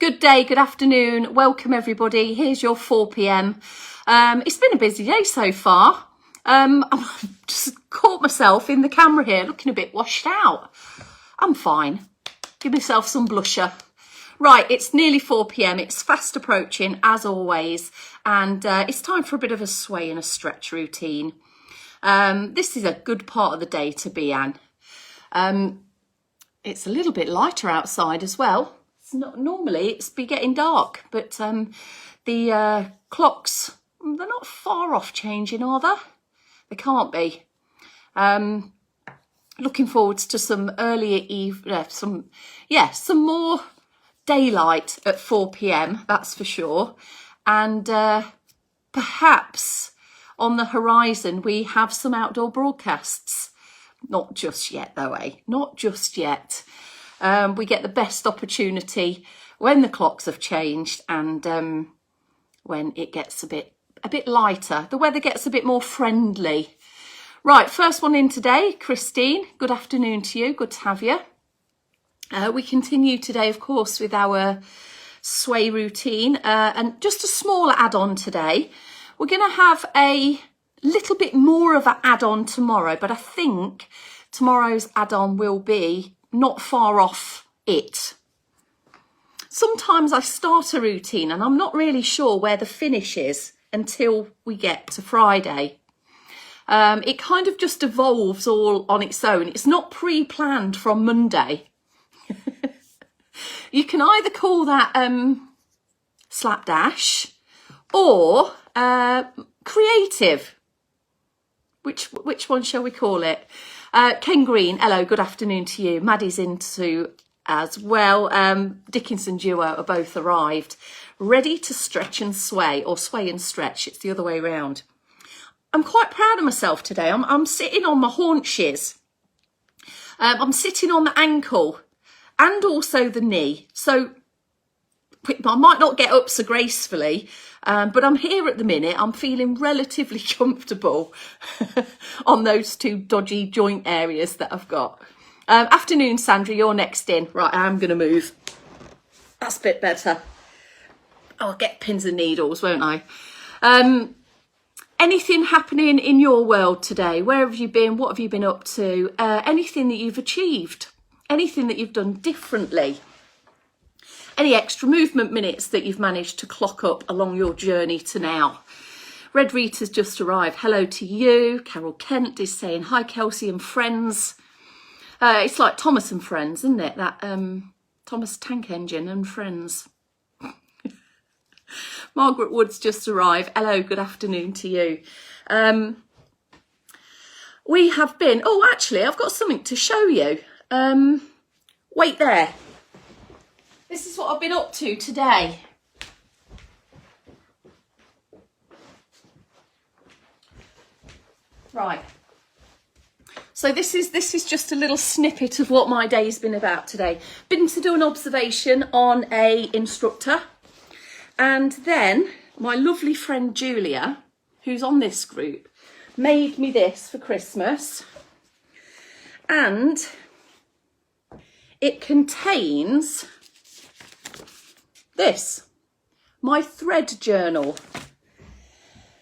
Good day, good afternoon. Welcome everybody. Here's your 4 p.m. It's been a busy day so far. I've just caught myself in the camera here looking a bit washed out. I'm fine. Give myself some blusher. Right, it's nearly 4 p.m. It's fast approaching as always, and it's time for a bit of a sway and a stretch routine. This is a good part of the day to be in. It's a little bit lighter outside as well. It's not normally it's be getting dark, but the clocks, they're not far off changing, are they? They can't be. Looking forward to some earlier some more daylight at 4 p.m. that's for sure, and perhaps on the horizon we have some outdoor broadcasts. Not just yet though, not just yet. We get the best opportunity when the clocks have changed and when it gets a bit lighter, the weather gets a bit more friendly. Right, first one in today, Christine, good afternoon to you, good to have you. We continue today, of course, with our sway routine, and just a small add-on today. We're going to have a little bit more of an add-on tomorrow, but I think tomorrow's add-on will be not far off it. Sometimes I start a routine and I'm not really sure where the finish is until we get to Friday. It kind of just evolves all on its own. It's not pre-planned from Monday. You can either call that slapdash or creative. Which one shall we call it? Ken Green, hello, good afternoon to you. Maddie's into as well. Dickinson duo are both arrived, ready to stretch and sway, or sway and stretch. It's the other way around. I'm quite proud of myself today. I'm sitting on my haunches. I'm sitting on the ankle and also the knee. So I might not get up so gracefully, but I'm here at the minute. I'm feeling relatively comfortable on those two dodgy joint areas that I've got. Afternoon, Sandra, you're next in. Right, I am going to move. That's a bit better. I'll get pins and needles, won't I? Anything happening in your world today? Where have you been? What have you been up to? Anything that you've achieved? Anything that you've done differently? Any extra movement minutes that you've managed to clock up along your journey to now? Red Rita's just arrived. Hello to you. Carol Kent is saying, hi, Kelsey and friends. It's like Thomas and Friends, isn't it? That Thomas Tank Engine and Friends. Margaret Woods just arrived. Hello, good afternoon to you. We have been... Oh, actually, I've got something to show you. Wait there. This is what I've been up to today. Right. So this is just a little snippet of what my day's been about today. Been to do an observation on a instructor, and then my lovely friend Julia, who's on this group, made me this for Christmas, and it contains this, my thread journal.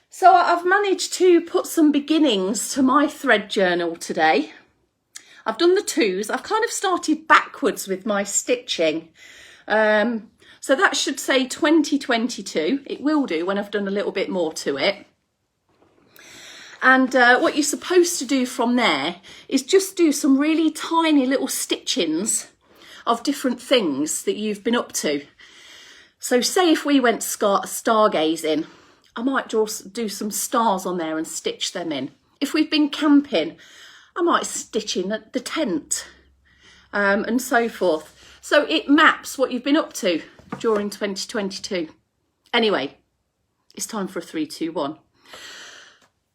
So I've managed to put some beginnings to my thread journal today. I've done the twos. I've kind of started backwards with my stitching. So that should say 2022. It will do when I've done a little bit more to it. And what you're supposed to do from there is just do some really tiny little stitchings of different things that you've been up to. So say if we went stargazing, I might do some stars on there and stitch them in. If we've been camping, I might stitch in the tent, and so forth. So it maps what you've been up to during 2022. Anyway, it's time for a 3, 2, 1.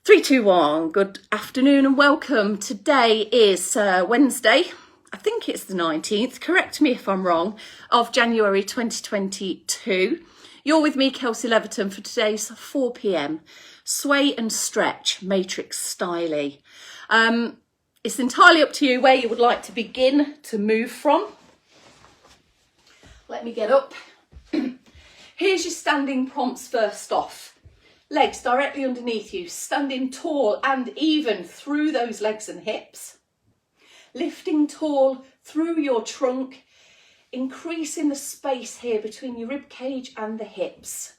3, 2, 1. Good afternoon and welcome. Today is Wednesday. I think it's the 19th, correct me if I'm wrong, of January 2022. You're with me, Kelsey Leverton, for today's 4 p.m. Sway and Stretch Matrix Styly. It's entirely up to you where you would like to begin to move from. Let me get up Here's your standing prompts first off. Legs directly underneath you, standing tall and even through those legs and hips. Lifting tall through your trunk, increasing the space here between your rib cage and the hips.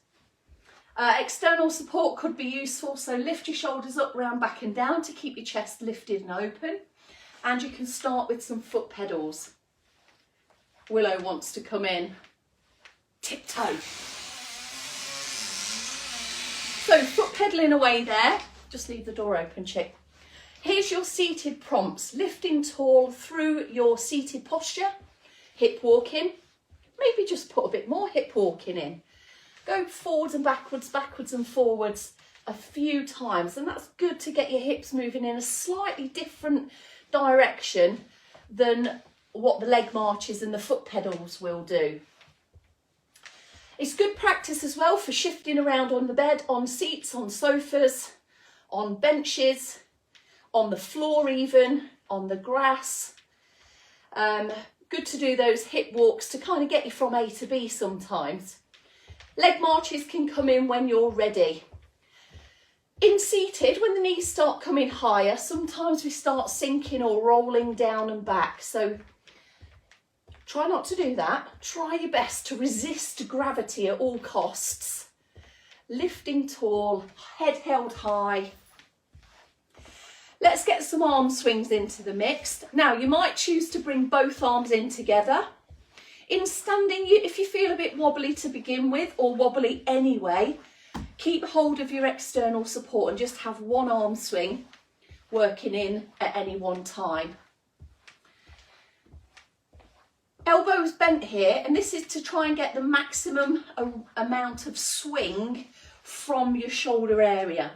External support could be useful, so lift your shoulders up, round, back and down to keep your chest lifted and open. And you can start with some foot pedals. Willow wants to come in. Tiptoe. So foot pedaling away there. Just leave the door open, chick. Here's your seated prompts. Lifting tall through your seated posture. Hip walking. Maybe just put a bit more hip walking in. Go forwards and backwards, backwards and forwards a few times. And that's good to get your hips moving in a slightly different direction than what the leg marches and the foot pedals will do. It's good practice as well for shifting around on the bed, on seats, on sofas, on benches, on the floor even, on the grass. Good to do those hip walks to kind of get you from A to B sometimes. Leg marches can come in when you're ready. In seated, when the knees start coming higher, sometimes we start sinking or rolling down and back. So try not to do that. Try your best to resist gravity at all costs. Lifting tall, head held high. Let's get some arm swings into the mix. Now, you might choose to bring both arms in together. In standing, if you feel a bit wobbly to begin with, or wobbly anyway, keep hold of your external support and just have one arm swing working in at any one time. Elbows bent here, and this is to try and get the maximum amount of swing from your shoulder area.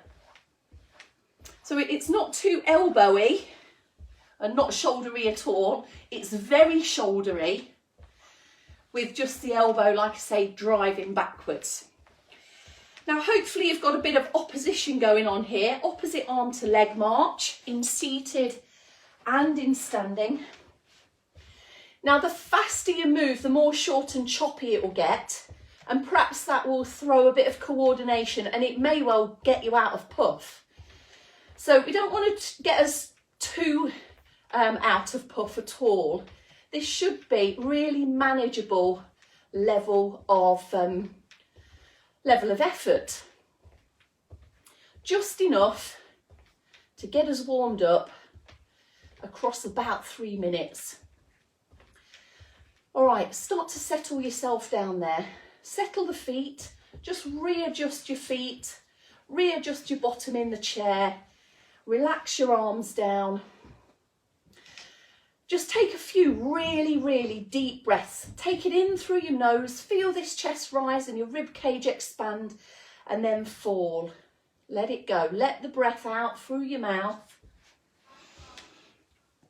So it's not too elbowy and not shouldery at all. It's very shouldery with just the elbow, like I say, driving backwards. Now, hopefully you've got a bit of opposition going on here. Opposite arm to leg march in seated and in standing. Now, the faster you move, the more short and choppy it will get. And perhaps that will throw a bit of coordination and it may well get you out of puff. So we don't want to get us too out of puff at all. This should be really manageable level of effort. Just enough to get us warmed up across about 3 minutes. All right, start to settle yourself down there. Settle the feet, just readjust your feet, readjust your bottom in the chair, relax your arms down. Just take a few really, really deep breaths. Take it in through your nose, feel this chest rise and your rib cage expand, and then fall. Let it go. Let the breath out through your mouth.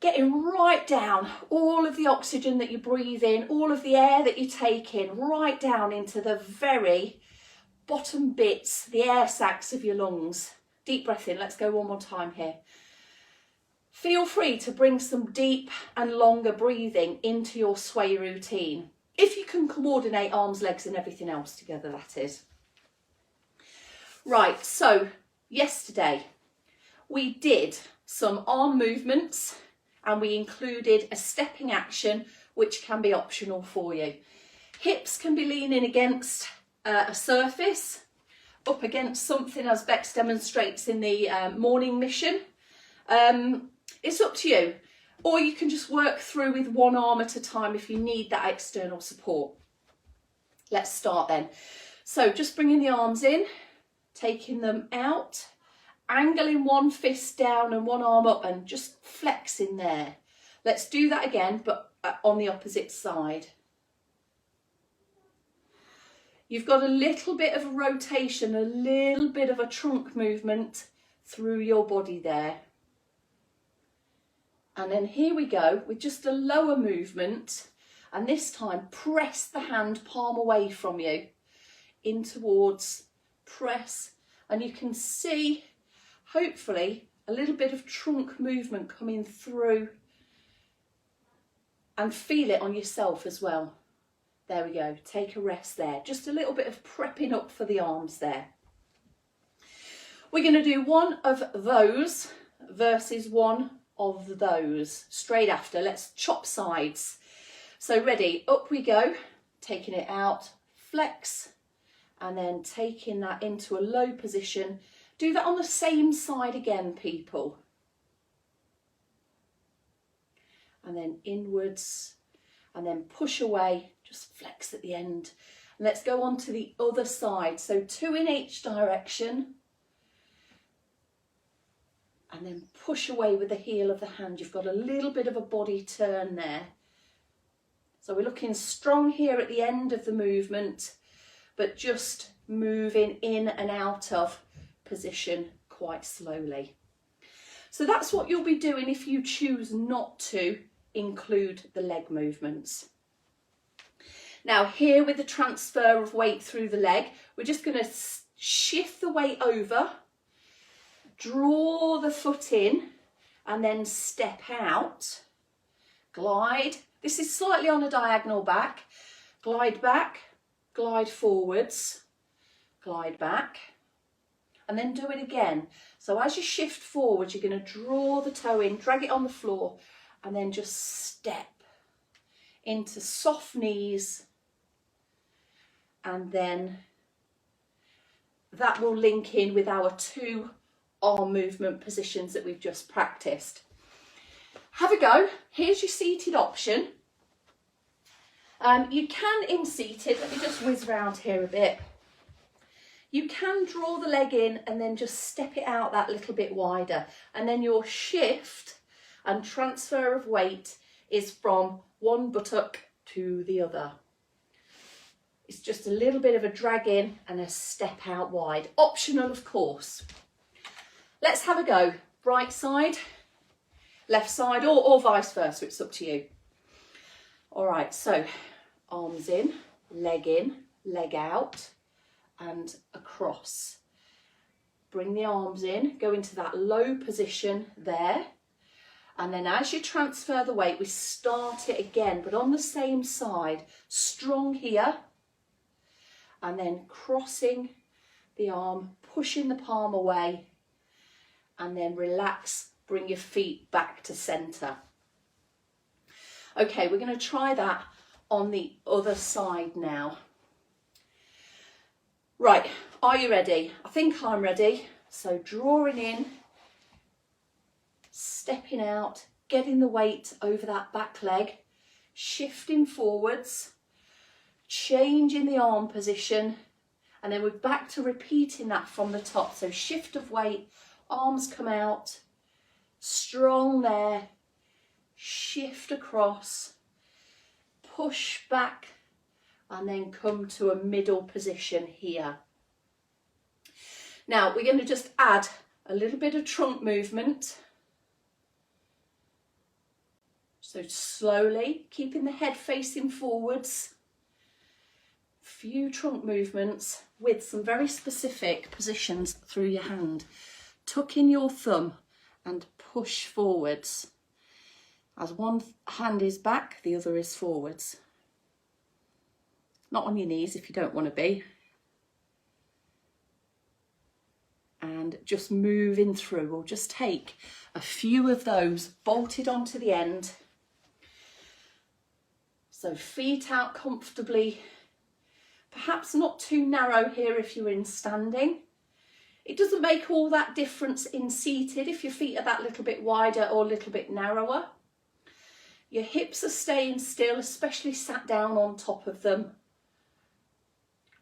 Getting right down all of the oxygen that you breathe in, all of the air that you take in, right down into the very bottom bits, the air sacs of your lungs. Deep breath in. Let's go one more time here. Feel free to bring some deep and longer breathing into your sway routine. If you can coordinate arms, legs and everything else together, that is. Right, so yesterday we did some arm movements and we included a stepping action which can be optional for you. Hips can be leaning against a surface, up against something as Bex demonstrates in the morning mission. It's up to you, or you can just work through with one arm at a time if you need that external support. Let's start then. So just bringing the arms in, taking them out, angling one fist down and one arm up and just flexing there. Let's do that again, but on the opposite side. You've got a little bit of a rotation, a little bit of a trunk movement through your body there. And then here we go with just a lower movement, and this time press the hand palm away from you in towards, press, and you can see hopefully a little bit of trunk movement coming through, and feel it on yourself as well. There we go, take a rest there. Just a little bit of prepping up for the arms there. We're going to do one of those versus one of those straight after. Let's chop sides. So ready, up we go, taking it out, flex, and then taking that into a low position. Do that on the same side again, people. And then inwards, and then push away, just flex at the end. And let's go on to the other side. So 2 in each direction. And then push away with the heel of the hand. You've got a little bit of a body turn there. So we're looking strong here at the end of the movement, but just moving in and out of position quite slowly. So that's what you'll be doing if you choose not to include the leg movements. Now here with the transfer of weight through the leg, we're just going to shift the weight over, draw the foot in, and then step out, glide. This is slightly on a diagonal back, glide back, glide forwards, glide back, and then do it again. So as you shift forward, you're going to draw the toe in, drag it on the floor, and then just step into soft knees, and then that will link in with our 2 arm movement positions that we've just practiced. Have a go. Here's your seated option. You can, in seated, let me just whiz around here a bit. You can draw the leg in and then just step it out that little bit wider. And then your shift and transfer of weight is from one buttock to the other. It's just a little bit of a drag in and a step out wide. Optional, of course. Let's have a go. Right side, left side, or vice versa. It's up to you. All right, so arms in, leg out, and across. Bring the arms in, go into that low position there. And then as you transfer the weight, we start it again, but on the same side, strong here, and then crossing the arm, pushing the palm away, and then relax, bring your feet back to center. Okay, we're going to try that on the other side now. Right, are you ready? I think I'm ready. So drawing in, stepping out, getting the weight over that back leg, shifting forwards, changing the arm position, and then we're back to repeating that from the top. So shift of weight, arms come out, strong there, shift across, push back, and then come to a middle position here. Now we're going to just add a little bit of trunk movement. So slowly, keeping the head facing forwards, few trunk movements with some very specific positions through your hand. Tuck in your thumb and push forwards. As one hand is back, the other is forwards. Not on your knees if you don't want to be. And just moving through. We'll just take a few of those bolted onto the end. So feet out comfortably. Perhaps not too narrow here if you're in standing. It doesn't make all that difference in seated if your feet are that little bit wider or a little bit narrower. Your hips are staying still, especially sat down on top of them.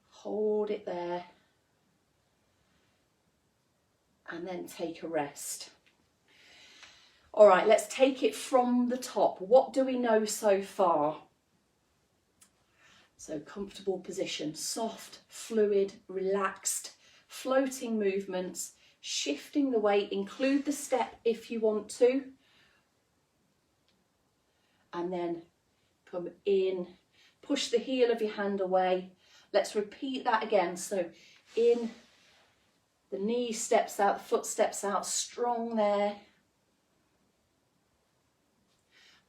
Hold it there. And then take a rest. All right, let's take it from the top. What do we know so far? So comfortable position, soft, fluid, relaxed, floating movements, shifting the weight, include the step if you want to. And then come in, push the heel of your hand away. Let's repeat that again. So in, the knee steps out, the foot steps out, strong there.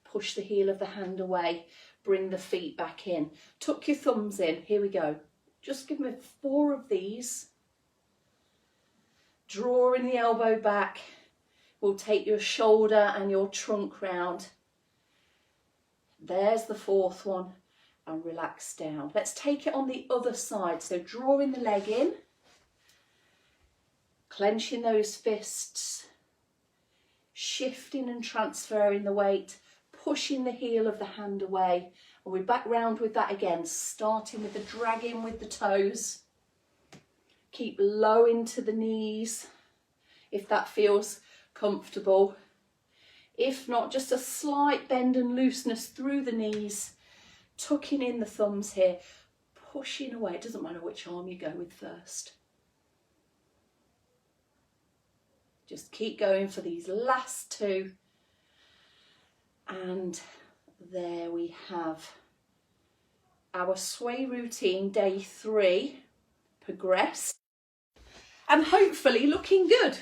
Push the heel of the hand away. bring the feet back in. Tuck your thumbs in. Here we go. Just give me 4 of these. Drawing the elbow back. We'll take your shoulder and your trunk round. There's the 4th one. And relax down. Let's take it on the other side. So drawing the leg in. Clenching those fists. Shifting and transferring the weight. Pushing the heel of the hand away, and we're back round with that again, starting with the drag in with the toes. Keep low into the knees if that feels comfortable. If not, just a slight bend and looseness through the knees, tucking in the thumbs here, pushing away. It doesn't matter which arm you go with first. Just keep going for these last 2. And there we have our sway routine, day 3, progressed. And hopefully looking good.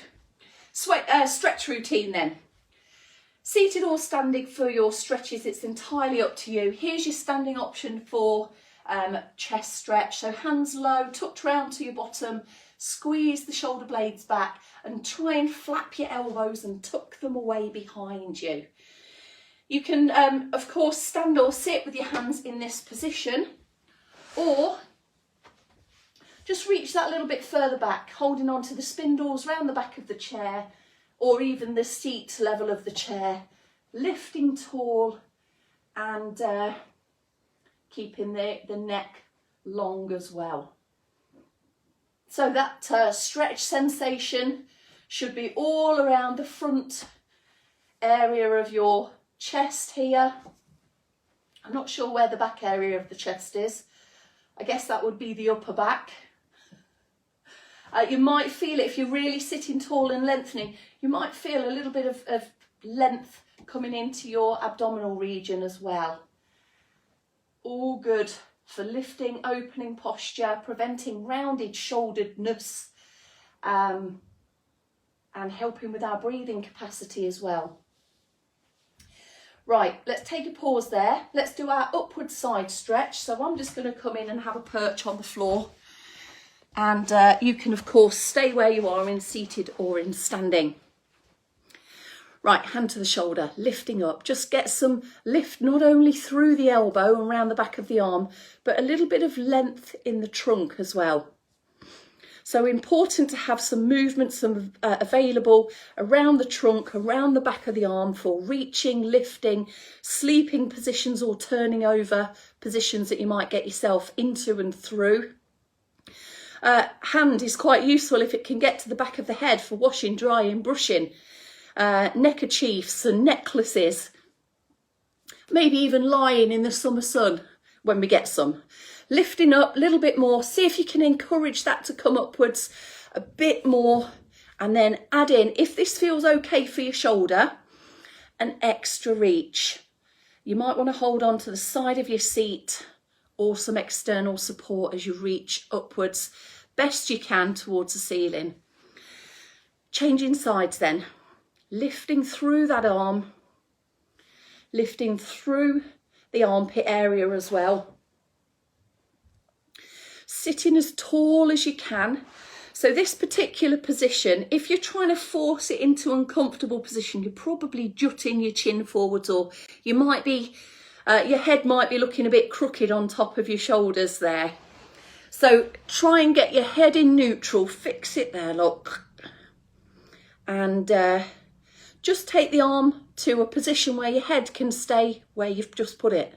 Stretch routine then. Seated or standing for your stretches, it's entirely up to you. Here's your standing option for chest stretch. So hands low, tucked round to your bottom, squeeze the shoulder blades back and try and flap your elbows and tuck them away behind you. You can, of course, stand or sit with your hands in this position, or just reach that little bit further back, holding on to the spindles round the back of the chair, or even the seat level of the chair, lifting tall and keeping the neck long as well. So that stretch sensation should be all around the front area of your chest here. I'm not sure where the back area of the chest is. I guess that would be the upper back. You might feel it if you're really sitting tall and lengthening. You might feel a little bit of length coming into your abdominal region as well. All good for lifting, opening posture, preventing rounded shoulderedness, and helping with our breathing capacity as well. Right, let's take a pause there. Let's do our upward side stretch. So I'm just going to come in and have a perch on the floor. And you can, of course, stay where you are in seated or in standing. Right, hand to the shoulder, lifting up. Just get some lift not only through the elbow and around the back of the arm, but a little bit of length in the trunk as well. So important to have some movements available around the trunk, around the back of the arm for reaching, lifting, sleeping positions or turning over positions that you might get yourself into and through. Hand is quite useful if it can get to the back of the head for washing, drying, brushing, neckerchiefs and necklaces, maybe even lying in the summer sun when we get some. Lifting up a little bit more, see if you can encourage that to come upwards a bit more, and then add in, if this feels okay for your shoulder, an extra reach. You might want to hold on to the side of your seat or some external support as you reach upwards, best you can towards the ceiling. Changing sides then, lifting through that arm, lifting through the armpit area as well. Sitting as tall as you can. So this particular position, if you're trying to force it into an uncomfortable position, you're probably jutting your chin forwards, or you might be, your head might be looking a bit crooked on top of your shoulders there. So try and get your head in neutral, fix it there, look. And just take the arm to a position where your head can stay where you've just put it.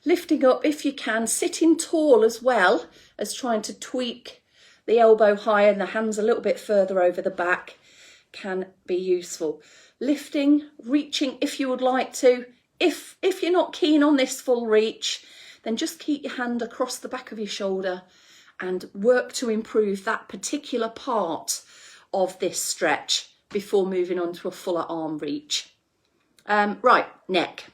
Lifting up if you can, sitting tall as well as trying to tweak the elbow higher and the hands a little bit further over the back can be useful. Lifting, reaching if you would like to. If you're not keen on this full reach, then just keep your hand across the back of your shoulder and work to improve that particular part of this stretch before moving on to a fuller arm reach. Right, neck.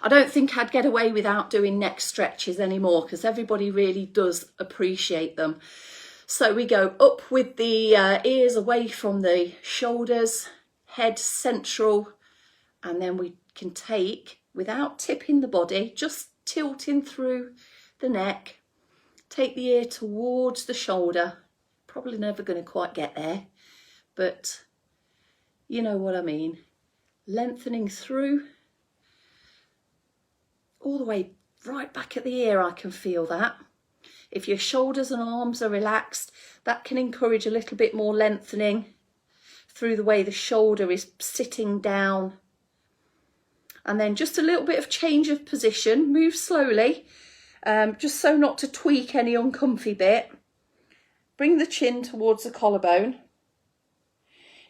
I don't think I'd get away without doing neck stretches anymore because everybody really does appreciate them. So we go up with the ears away from the shoulders, head central, and then we can take without tipping the body, just tilting through the neck. Take the ear towards the shoulder. Probably never going to quite get there, but you know what I mean. Lengthening through all the way right back at the ear. I can feel that. If your shoulders and arms are relaxed, that can encourage a little bit more lengthening through the way the shoulder is sitting down. And then just a little bit of change of position. Move slowly, just so not to tweak any uncomfy bit. Bring the chin towards the collarbone.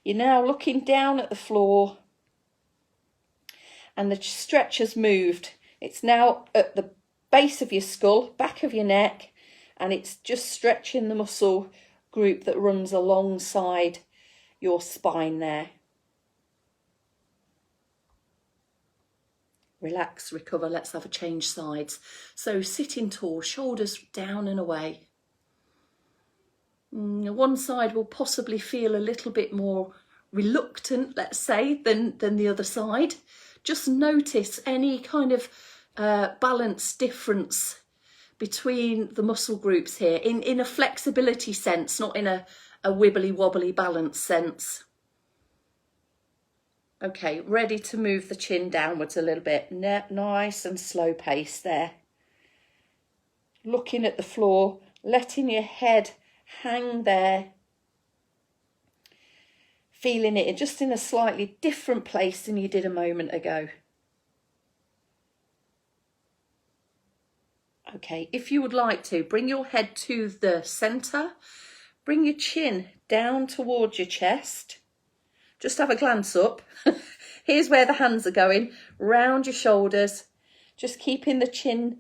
You're now looking down at the floor, and the stretch has moved. It's now at the base of your skull, back of your neck, and it's just stretching the muscle group that runs alongside your spine there. Relax, recover, let's have a change sides. So sitting tall, shoulders down and away. One side will possibly feel a little bit more reluctant, let's say, than the other side. Just notice any kind of balance difference between the muscle groups here in a flexibility sense, not in a wibbly wobbly balance sense. Okay, ready to move the chin downwards a little bit. Nice and slow pace there. Looking at the floor, letting your head hang there. Feeling it just in a slightly different place than you did a moment ago. Okay, if you would like to, bring your head to the centre. Bring your chin down towards your chest. Just have a glance up. Here's where the hands are going. Round your shoulders. Just keeping the chin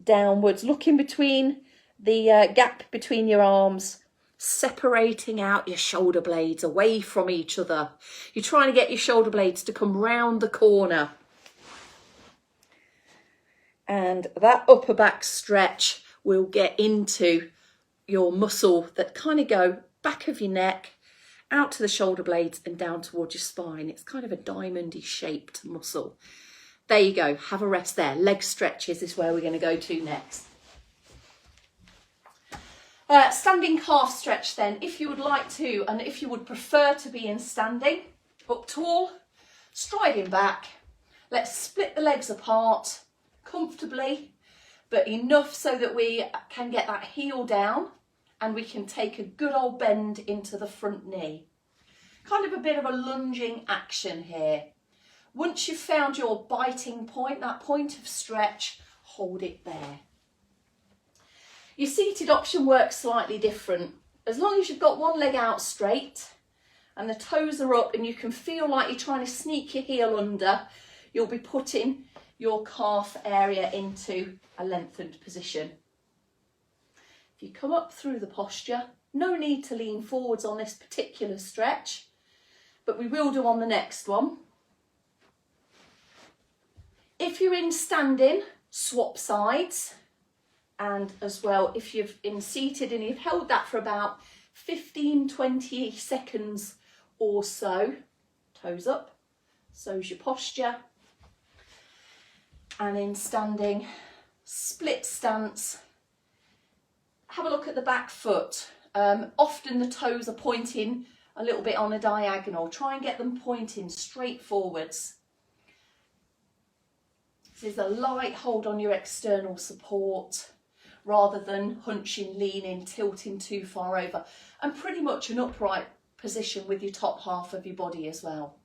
downwards. Looking between the gap between your arms. Separating out your shoulder blades away from each other. You're trying to get your shoulder blades to come round the corner. And that upper back stretch will get into your muscle that kind of go back of your neck, out to the shoulder blades and down towards your spine. It's kind of a diamondy shaped muscle. There you go, have a rest there. Leg stretches is where we're going to go to next. Standing calf stretch then, if you would like to, and if you would prefer to be in standing, up tall, striding back. Let's split the legs apart comfortably, but enough so that we can get that heel down and we can take a good old bend into the front knee. Kind of a bit of a lunging action here. Once you've found your biting point, that point of stretch, hold it there. Your seated option works slightly different. As long as you've got one leg out straight and the toes are up and you can feel like you're trying to sneak your heel under, you'll be putting your calf area into a lengthened position. If you come up through the posture, no need to lean forwards on this particular stretch, but we will do on the next one. If you're in standing, swap sides. And as well, if you've in seated and you've held that for about 15-20 seconds or so, toes up, so's your posture. And in standing, split stance. Have a look at the back foot. Often the toes are pointing a little bit on a diagonal. Try and get them pointing straight forwards. This is a light hold on your external support rather than hunching, leaning, tilting too far over. And pretty much an upright position with your top half of your body as well.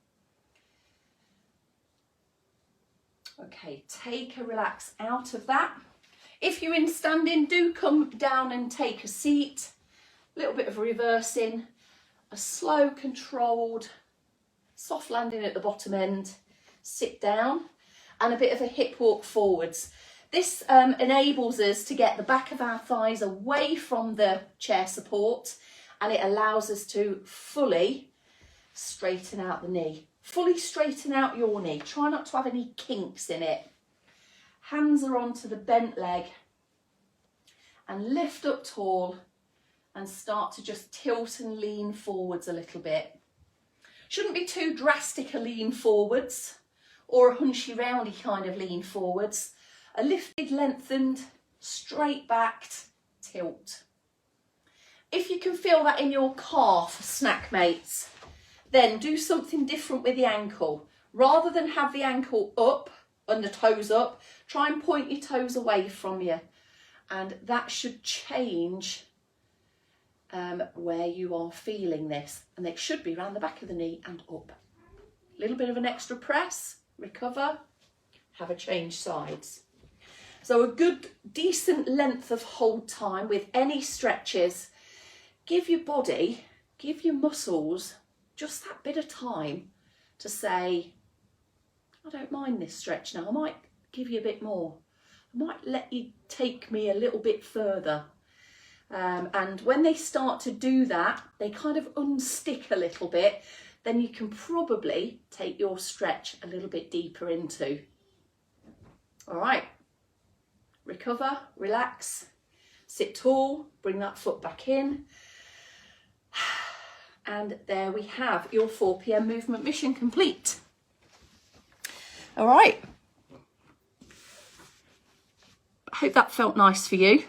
Okay, take a relax out of that. If you're in standing, do come down and take a seat. A little bit of reversing, a slow, controlled, soft landing at the bottom end, sit down, and a bit of a hip walk forwards. This enables us to get the back of our thighs away from the chair support, and it allows us to fully straighten out the knee. Fully straighten out your knee. Try not to have any kinks in it. Hands are onto the bent leg and lift up tall and start to just tilt and lean forwards a little bit. Shouldn't be too drastic a lean forwards. or a hunchy roundy kind of lean forwards. A lifted, lengthened, straight backed tilt. If you can feel that in your calf, snack mates, then do something different with the ankle. Rather than have the ankle up and the toes up, try and point your toes away from you. And that should change where you are feeling this. And it should be around the back of the knee and up. A little bit of an extra press, recover, have a change sides. So a good, decent length of hold time with any stretches. Give your body, give your muscles just that bit of time to say, I don't mind this stretch now. I might give you a bit more. I might let you take me a little bit further. And when they start to do that, they kind of unstick a little bit. Then you can probably take your stretch a little bit deeper into. All right. Recover, relax, sit tall, bring that foot back in. And there we have your 4 p.m. movement mission complete. All right. I hope that felt nice for you.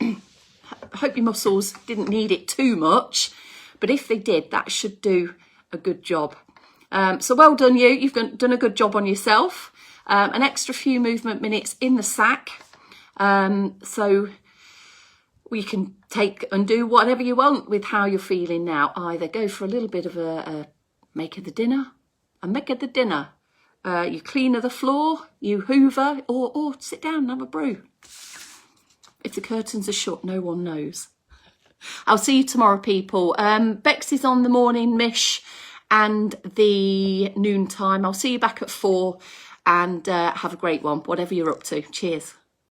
I hope your muscles didn't need it too much, but if they did, that should do a good job. So well done you. You've done a good job on yourself. An extra few movement minutes in the sack. So you can take and do whatever you want with how you're feeling now. Either go for a little bit of a make of the dinner, you clean the floor, you hoover, or sit down and have a brew. If the curtains are shut, no one knows. I'll see you tomorrow, people. Bex is on the morning mish and the noon time. I'll see you back at 4 and have a great one, whatever you're up to. Cheers.